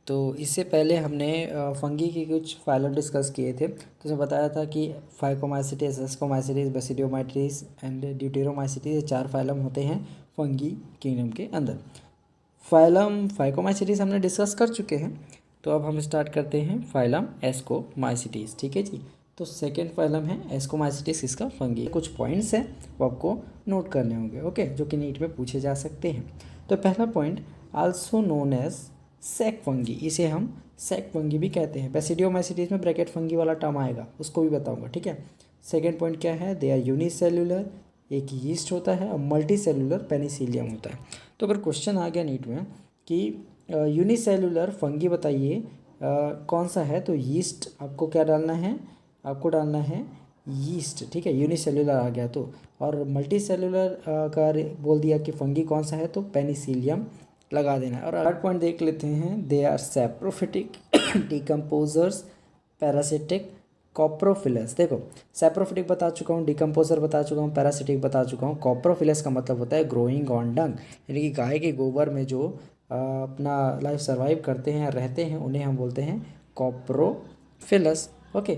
तो इससे पहले हमने फंगी के कुछ फाइलम डिस्कस किए थे। तो उसमें बताया था कि फाइकोमाइसिटिस, एस्कोमाइसिटिस, बेसिडियोमाइटिस एंड ड्यूटेरोमाइसिटिस, ये 4 फाइलम होते हैं फंगी किंगडम के अंदर। फाइलम फाइकोमाइसिटिस हमने डिस्कस कर चुके हैं। तो अब हम स्टार्ट करते हैं फाइलम एस्कोमाइसिटिस। ठीक है जी। तो सेकेंड फाइलम है एस्कोमाइसिटिस, इसका फंगी। कुछ पॉइंट्स हैं वो आपको नोट करने होंगे, ओके, जो कि नीट में पूछे जा सकते हैं। तो पहला point, also known as sac fungi, इसे हम सैक फंगी भी कहते हैं। बेसिडियोमाइसिटिस में ब्रैकेट फंगी वाला टर्म आएगा, उसको भी बताऊंगा, ठीक है। सेकेंड पॉइंट क्या है, दे आर यूनिसेल्युलर, एक यीस्ट होता है, और मल्टी सेलुलर पेनिसिलियम होता है। तो अगर क्वेश्चन आ गया नीट में कि यूनिसेलुलर फंगी बताइए कौन सा है, तो यीस्ट आपको क्या डालना है, आपको डालना है यीस्ट, ठीक है। यूनिसेलुलर आ गया तो, और मल्टी सेलुलर का बोल दिया कि फंगी कौन सा है, तो पेनिसिलियम लगा देना है। और थर्ड पॉइंट देख लेते हैं, they are saprophytic, decomposers, parasitic, coprophilous. देखो, सैप्रोफिटिक बता चुका हूँ, डिकम्पोजर बता चुका हूँ, पैरासिटिक बता चुका हूँ। कॉप्रोफिलस का मतलब होता है ग्रोइंग ऑन डंग, यानी कि गाय के गोबर में जो अपना लाइफ सर्वाइव करते हैं, रहते हैं, उन्हें हम बोलते हैं कॉप्रोफिलस, ओके।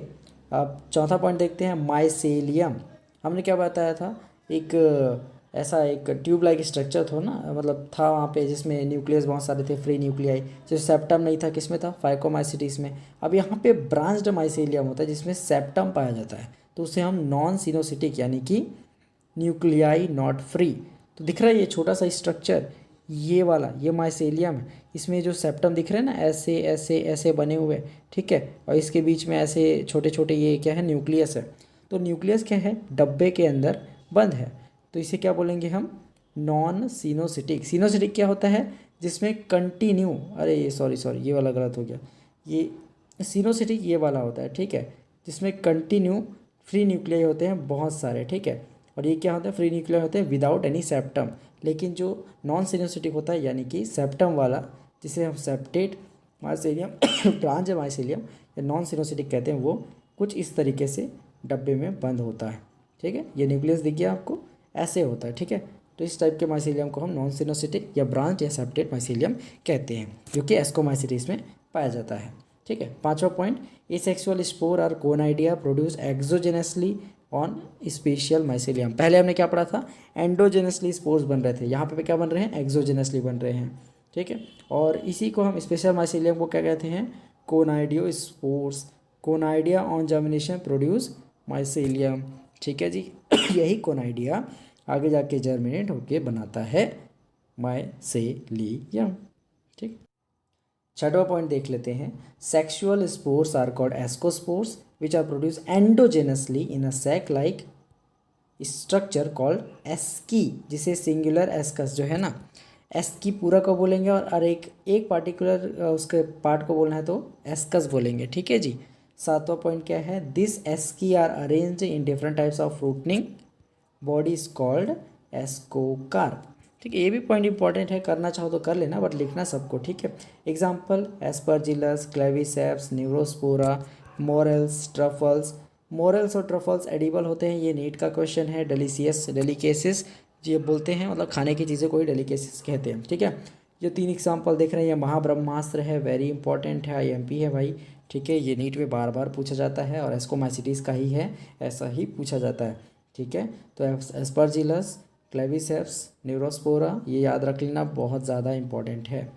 अब चौथा पॉइंट देखते हैं, माइसेलियम। हमने क्या बताया था, एक ऐसा एक ट्यूब लाइक स्ट्रक्चर था ना, मतलब था वहाँ पे, जिसमें न्यूक्लियस बहुत सारे थे, फ्री न्यूक्लियाई। जो सेप्टम नहीं था, किसमें था, फाइकोमाइसिटिस में। अब यहाँ पे ब्रांच्ड माइसेलियम होता है जिसमें सेप्टम पाया जाता है, तो उसे हम नॉन सिनोसिटिक यानी कि न्यूक्लियाई नॉट फ्री। तो दिख रहा है ये छोटा सा स्ट्रक्चर, ये वाला, ये माइसेलियम है। इसमें जो सेप्टम दिख रहे हैं ना, ऐसे ऐसे ऐसे बने हुए, ठीक है, और इसके बीच में ऐसे छोटे छोटे, ये क्या है, न्यूक्लियस है। तो न्यूक्लियस क्या है, डब्बे के अंदर बंद है, तो इसे क्या बोलेंगे हम, नॉन सिनोसिटिक। सिनोसिटिक क्या होता है, जिसमें कंटिन्यू, अरे ये सॉरी सॉरी, ये वाला गलत हो गया, ये सिनोसिटिक ये वाला होता है, ठीक है, जिसमें कंटिन्यू फ्री न्यूक्लियाई होते हैं बहुत सारे, ठीक है। और ये क्या होता है, फ्री न्यूक्लियाई होते हैं विदाउट एनी सेप्टम। लेकिन जो नॉन सिनोसिटिक होता है, यानी कि सेप्टम वाला, जिसे हम सेप्टेट माइसेलियम, ब्रांच माइसेलियम या नॉन सिनोसिटिक कहते हैं, वो कुछ इस तरीके से डब्बे में बंद होता है, ठीक है। ये न्यूक्लियस दिख गया आपको, ऐसे होता है, ठीक है। तो इस टाइप के माइसेलियम को हम नॉन सिनोसिटिक या ब्रांच या सेप्टेट माइसेलियम कहते हैं, जो कि एस्कोमाइसिटिस में पाया जाता है, ठीक है। पांचवा point, asexual spore are conidia produce exogenously on special mycelium. पहले हमने क्या पढ़ा था, एंडोजेनसली स्पोर्स बन रहे थे, यहाँ पे क्या बन रहे हैं, एक्सोजेनसली बन रहे हैं, ठीक है। और इसी को हम स्पेशल माइसेलियम को क्या कहते हैं, conidiospores. Conidia on germination produce mycelium, ठीक है जी। यही कोनाइडिया आगे जाके जर्मिनेट होके बनाता है माइसेलियम, ठीक। छठवां पॉइंट देख लेते हैं, sexual spores are called ascospores which are produce endogenously in a sac like structure called asci, जिसे सिंगुलर एस्कस जो है ना, एस्की पूरा को बोलेंगे, और एक एक पार्टिकुलर उसके पार्ट को बोलना है तो एस्कस बोलेंगे, ठीक है जी। सातवां पॉइंट क्या है, this asci are arranged in different types of fruiting body is called ascocarp, ठीक है। ये भी पॉइंट इंपॉर्टेंट है, करना चाहो तो कर लेना, बट लिखना सबको, ठीक है। Example, Aspergillus, Claviceps, Neurospora, morels, truffles. Morels और ट्रफल्स एडिबल होते हैं, ये नीट का क्वेश्चन है। डेलिसियस, डेलिकेसिस ये बोलते हैं, मतलब खाने की चीज़ें को ही डेलिकेसिस कहते हैं, ठीक है। ये 3 एग्जाम्पल देख रहे हैं, ये महाब्रह्मास्त्र है, वेरी इंपॉर्टेंट है, आईएमपी है भाई, ठीक है। ये नीट में बार बार पूछा जाता है, और एस्कोमाइसिटिस का ही है, ऐसा ही पूछा जाता है, ठीक है। तो एस्परजिलस, क्लेविसेप्स, न्यूरोस्पोरा, ये याद रख लेना, बहुत ज़्यादा इंपॉर्टेंट है।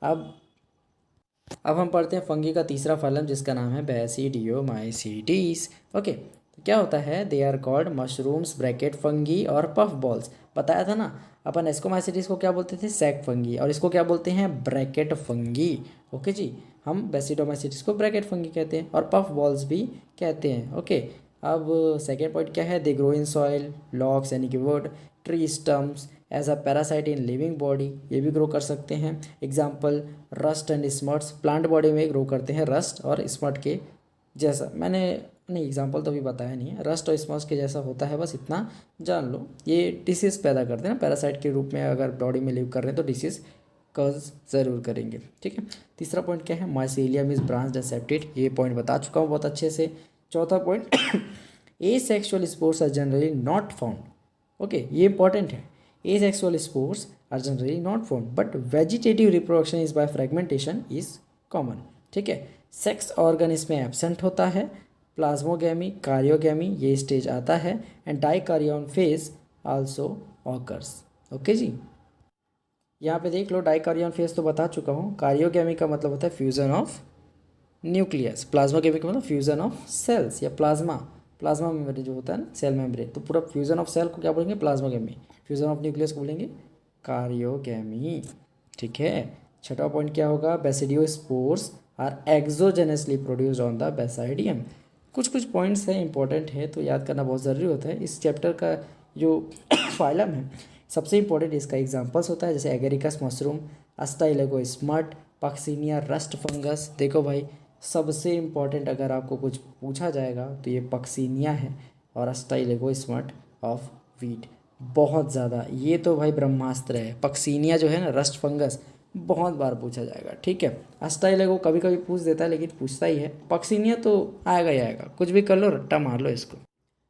अब हम पढ़ते हैं फंगी का तीसरा फाइलम, जिसका नाम है बेसिडियोमाइसिटिस, ओके। तो क्या होता है, they are called mushrooms, bracket fungi और पफ बॉल्स। बताया था ना, अपन एस्कोमाइसिटिस को क्या बोलते थे, सैक फंगी, और इसको क्या बोलते हैं, ब्रैकेट फंगी, ओके जी। हम बेसिडोमाइसिटिस को ब्रैकेट फंगी कहते हैं, और पफ बॉल्स भी कहते हैं, ओके। अब सेकेंड पॉइंट क्या है, they grow in soil, logs यानी कि wood, tree stumps, as a parasite in living body, ये भी ग्रो कर सकते हैं। Example, rust and smuts, plant body में ग्रो करते हैं, रस्ट और स्मट के जैसा। मैंने नहीं एग्जाम्पल तो अभी बताया नहीं है, रस्ट और स्मट्स के जैसा होता है, बस इतना जान लो। ये डिसीज़ पैदा करते हैं ना, पैरासाइट के रूप में अगर बॉडी में लिव कर रहे हैं तो डिसीज़ कॉज ज़रूर करेंगे, ठीक है। तीसरा पॉइंट क्या है, mycelium is branched and septate, ये पॉइंट बता चुका हूँ बहुत अच्छे से। चौथा point, asexual spores are generally not found, okay, ये इंपॉर्टेंट है। Asexual spores are generally not formed, but vegetative reproduction is by fragmentation is common, ठीक है। सेक्स ऑर्गन इसमें एब्सेंट होता है, प्लाज्मोगैमी, कार्योगैमी ये स्टेज आता है, and dikaryon phase also occurs. Okay जी, यहाँ पे देख लो डाइकार्योन फेज तो बता चुका हूँ। कार्योगैमी का मतलब होता है फ्यूजन ऑफ न्यूक्लियस, प्लाज्मोगैमी का मतलब फ्यूजन ऑफ सेल्स या प्लाज्मा, प्लाज्मा मेम्ब्रेन जो होता है ना, सेल मेम्ब्रेन, तो पूरा फ्यूजन ऑफ सेल को क्या बोलेंगे, प्लाज्मोगैमी। फ्यूजन ऑफ न्यूक्लियस को बोलेंगे कार्योगैमी, ठीक है। छठा पॉइंट क्या होगा, basidiospores are exogenously produced on the basidium. कुछ कुछ पॉइंट्स हैं इंपॉर्टेंट है तो याद करना बहुत ज़रूरी होता है। इस चैप्टर का जो फाइलम है सबसे इंपॉर्टेंट इसका एग्जांपल्स होता है, जैसे Agaricus mushroom, Ustilago smut, Puccinia rust fungus. देखो भाई सबसे इम्पॉर्टेंट अगर आपको कुछ पूछा जाएगा तो ये पक्सीनिया है और अस्टाइलेगो स्मट ऑफ वीट। बहुत ज़्यादा ये तो भाई ब्रह्मास्त्र है। पक्सीनिया जो है ना रस्ट फंगस बहुत बार पूछा जाएगा, ठीक है। अस्टाइलेगो कभी कभी पूछ देता है लेकिन पूछता ही है। पक्सीनिया तो आएगा ही आएगा, कुछ भी कर लो रट्टा मार लो इसको।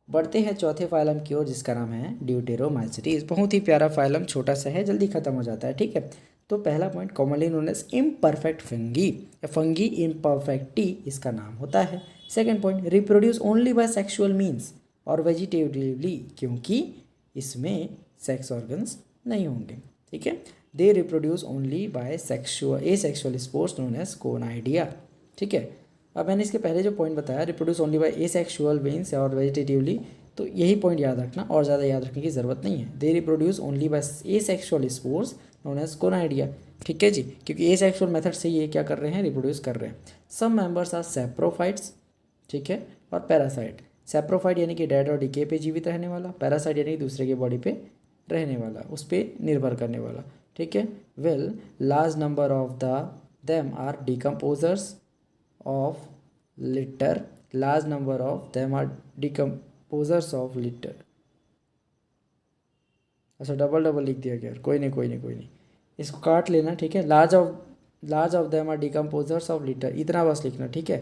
बढ़ते हैं चौथे फाइलम की ओर जिसका नाम है ड्यूटेरोमाइसीटीज। बहुत ही प्यारा फाइलम, छोटा सा है, जल्दी खत्म हो जाता है, ठीक है। तो पहला point commonly known as imperfect fungi या फंगी इम्परफेक्टी इसका नाम होता है। Second point reproduce only by sexual means और वेजिटेटिवली, क्योंकि इसमें सेक्स ऑर्गन्स नहीं होंगे, ठीक है। They reproduce only by sexual asexual spores known as conidia, ठीक है। अब मैंने इसके पहले जो पॉइंट बताया reproduce only by asexual means और वेजिटेटिवली, तो यही पॉइंट याद रखना और ज़्यादा याद रखने की ज़रूरत नहीं है। They reproduce only by asexual spores known as conidia, ठीक है जी, क्योंकि एसेक्सुअल मेथड से ये क्या कर रहे हैं, रिप्रोड्यूस कर रहे हैं। सम मेंबर्स आर सैप्रोफाइट्स, ठीक है, और पैरासाइट। सैप्रोफाइट यानी कि डेड और डिके पे जीवित रहने वाला, पैरासाइट यानी कि दूसरे के बॉडी पे रहने वाला, उस पर निर्भर करने वाला, ठीक है। Well large number of the them are decomposers of litter, large number of them are decomposers of litter. अच्छा डबल डबल लिख दिया क्या, कोई नहीं कोई नहीं कोई नहीं, इसको काट लेना, ठीक है। Large of them are decomposers of litter, इतना बस लिखना, ठीक है।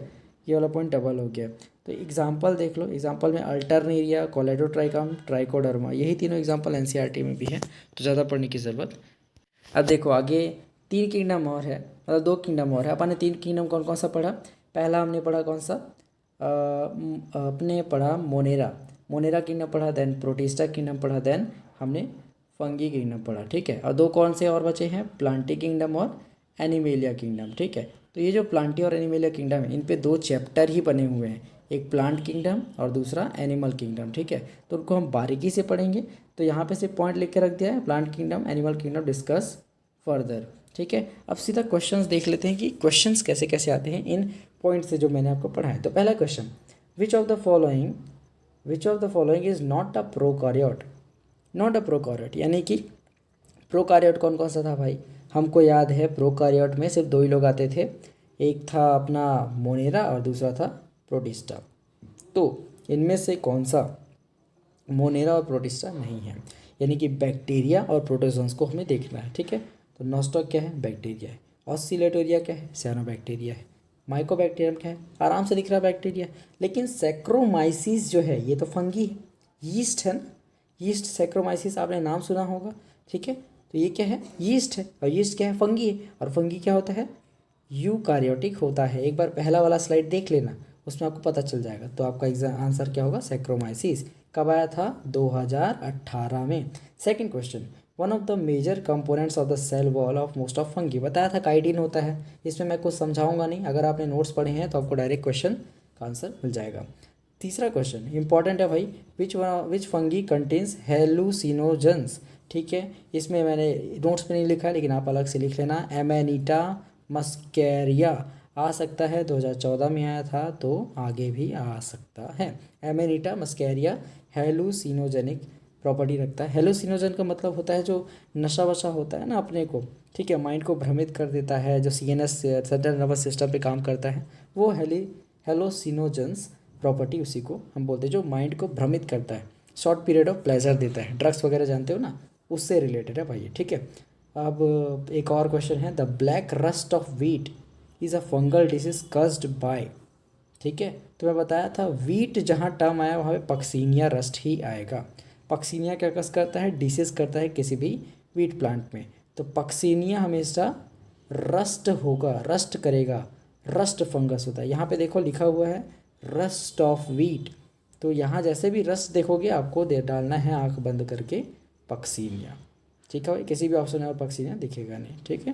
ये वाला पॉइंट डबल हो गया। तो एग्जाम्पल देख लो, एग्जाम्पल में अल्टरनेरिया, कोलेडोट्राइकम, ट्राइकोडर्मा, यही तीनों एग्जाम्पल एनसीईआरटी में भी है, तो ज़्यादा पढ़ने की ज़रूरत। अब देखो आगे 3 किंगडम और है, मतलब 2 किंगडम और है। अपन ने 3 किंगडम कौन कौन सा पढ़ा, पहला हमने पढ़ा कौन सा, अपने पढ़ा मोनेरा, मोनेरा किंगडम पढ़ा, देन प्रोटिस्टा किंगडम पढ़ा, देन हमने फंगी किंगडम पढ़ा, ठीक है। और 2 कौन से और बचे हैं, प्लांटी किंगडम और एनिमेलिया किंगडम, ठीक है। तो ये जो प्लांटी और एनिमेलिया किंगडम है इन पे 2 चैप्टर ही बने हुए हैं, एक प्लांट किंगडम और दूसरा एनिमल किंगडम, ठीक है। तो उनको हम बारीकी से पढ़ेंगे। तो यहाँ पे से पॉइंट लिख के रख दिया है, plant kingdom animal kingdom discuss further, ठीक है। अब सीधा क्वेश्चंस देख लेते हैं कि क्वेश्चंस कैसे कैसे आते हैं इन पॉइंट से जो मैंने आपको पढ़ा है। तो पहला question, which of the following is not a prokaryote, not a prokaryote यानी कि प्रोकार्योट कौन कौन सा था भाई, हमको याद है प्रोकार्योट में सिर्फ 2 ही लोग आते थे, एक था अपना मोनेरा और दूसरा था प्रोटिस्टा। तो इनमें से कौन सा मोनेरा और प्रोटिस्टा नहीं है, यानी कि बैक्टीरिया और प्रोटोजोन्स को हमें देखना है, ठीक है। तो नॉस्टॉक क्या है, बैक्टीरिया है। ऑस्सिलेटोरिया क्या है, सियानोबैक्टीरिया है। माइकोबैक्टीरियम क्या है, आराम से दिख रहा है बैक्टीरिया। लेकिन सैक्रोमाइसिस जो है ये तो फंगी है, यीस्ट है ना, यीस्ट सैक्रोमाइसिस आपने नाम सुना होगा, ठीक है। तो ये क्या है, यीस्ट है, और यीस्ट क्या है, फंगी है। और फंगी क्या होता है, यूकार्योटिक होता है। एक बार पहला वाला स्लाइड देख लेना, उसमें आपको पता चल जाएगा। तो आपका एग्जाम आंसर क्या होगा, सैक्रोमाइसिस। कब आया था, 2018 में। Second question, one of the major components of the cell wall of most of fungi, बताया था काइटिन होता है। इसमें मैं कुछ समझाऊंगा नहीं, अगर आपने नोट्स पढ़े हैं तो आपको डायरेक्ट क्वेश्चन का आंसर मिल जाएगा। तीसरा क्वेश्चन इंपॉर्टेंट है भाई, विच फंगी कंटेन्स हेलुसिनोजेंस, ठीक है। इसमें मैंने नोट्स में नहीं लिखा है लेकिन आप अलग से लिख लेना। एमेनिटा मस्कैरिया आ सकता है, 2014 में आया था, तो आगे भी आ सकता है। एमेनिटा मस्कैरिया हेलुसिनोजेनिक प्रॉपर्टी रखता है। हेलुसिनोजन का मतलब होता है जो नशा वशा होता है ना अपने को, ठीक है, माइंड को भ्रमित कर देता है, जो सीएनएस सेंट्रल नर्वस सिस्टम पे काम करता है, वो हेलोसिनोजेंस प्रॉपर्टी उसी को हम बोलते हैं, जो माइंड को भ्रमित करता है, शॉर्ट पीरियड ऑफ प्लेजर देता है। ड्रग्स वगैरह जानते हो ना, उससे रिलेटेड है भाई, ठीक है। अब एक और क्वेश्चन है, the black rust of wheat is a fungal disease caused by, ठीक है। तो मैं बताया था व्हीट जहाँ टर्म आया वहाँ पे पक्सीनिया रस्ट ही आएगा। पक्सीनिया क्या करता है, डिसीज करता है किसी भी व्हीट प्लांट में। तो पक्सीनिया हमेशा रस्ट होगा, रस्ट करेगा, रस्ट फंगस होता है। यहाँ पे देखो लिखा हुआ है रस्ट ऑफ वीट, तो यहाँ जैसे भी रस्ट देखोगे आपको दे डालना है आंख बंद करके पक्सीनिया। ठीक है भाई, किसी भी ऑप्शन में और पक्सीनिया दिखेगा नहीं। ठीक है,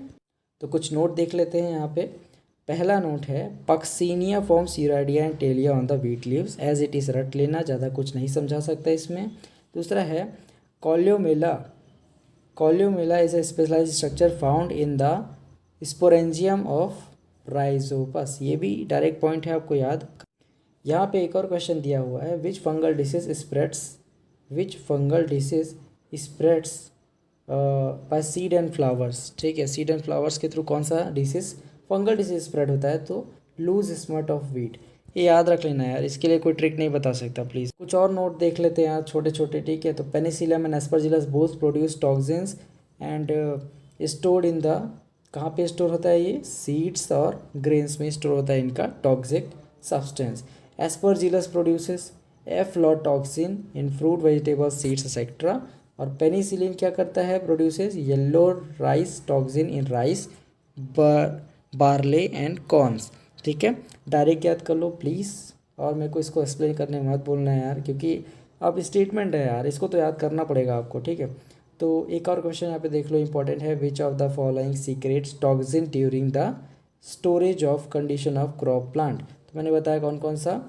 तो कुछ नोट देख लेते हैं यहाँ पे। पहला नोट है Puccinia forms uredia and telia on the wheat leaves as it is, रट लेना, ज़्यादा कुछ नहीं समझा सकता इसमें। दूसरा है columella, columella is a specialised structure found in the sporangium of Rhizopus, ये भी डायरेक्ट पॉइंट है आपको याद। यहाँ पे एक और क्वेश्चन दिया हुआ है which fungal disease spreads, which fungal disease spreads by seed and flowers. ठीक है, सीड एंड फ्लावर्स के थ्रू कौन सा डिसीज, फंगल डिसीज स्प्रेड होता है, तो लूज स्मट ऑफ वीट। ये याद रख लेना यार, इसके लिए कोई ट्रिक नहीं बता सकता प्लीज़। कुछ और नोट देख लेते हैं यार छोटे छोटे। ठीक है, तो Penicillium and Aspergillus both produce toxins and stored in the, कहाँ पे स्टोर होता है ये, सीड्स और ग्रेन्स में स्टोर होता है इनका toxic substance. Aspergillus produces aflatoxin in fruit vegetables seeds etcetera, और पेनिसिलिन क्या करता है, produces yellow rice toxin in rice, barley and corns. ठीक है, डायरेक्ट याद कर लो प्लीज़, और मेरे को इसको एक्सप्लेन करने में मत बोलना है यार, क्योंकि अब स्टेटमेंट है यार, इसको तो याद करना पड़ेगा आपको। ठीक है, तो एक और क्वेश्चन यहाँ पे देख लो, इंपॉर्टेंट है, विच of the following secrets toxin during the storage of condition of crop plant. तो मैंने बताया कौन कौन सा,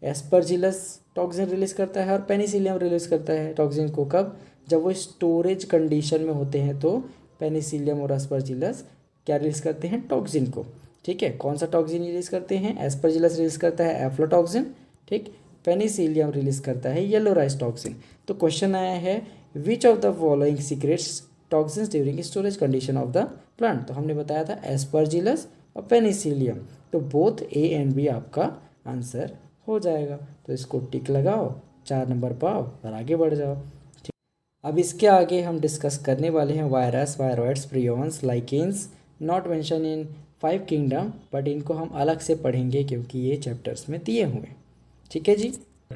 एस्परजिलस टॉक्सिन रिलीज करता है और पेनिसिलियम रिलीज करता है टॉक्सिन को, कब, जब वो स्टोरेज कंडीशन में होते हैं, तो पेनिसिलियम और एस्परजिलस क्या रिलीज करते हैं, टॉक्सिन को। ठीक है, कौन सा टॉक्सिन रिलीज करते हैं, एस्परजिलस रिलीज करता है एफ्लोटॉक्सिन, ठीक, पेनिसिलियम रिलीज करता है येलो राइस टॉक्सिन। तो क्वेश्चन आया है विच of the following secrets toxins during storage condition of the plant, तो हमने बताया था एस्परजिलस और पेनिसिलियम, तो बोथ ए एंड बी आपका आंसर हो जाएगा। तो इसको टिक लगाओ, 4 नंबर पाओ और आगे बढ़ जाओ। ठीक, अब इसके आगे हम डिस्कस करने वाले हैं virus, viroids, prions, lichens, not mention in 5 kingdom, but इनको हम अलग से पढ़ेंगे क्योंकि ये चैप्टर्स में दिए हुए हैं। ठीक है जी,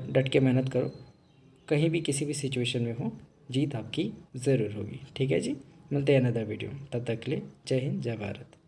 डट के मेहनत करो, कहीं भी किसी भी सिचुएशन में हो, जीत आपकी ज़रूर होगी। ठीक है जी, मिलते हैं अनदर वीडियो, तब तक के लिए जय हिंद, जय भारत।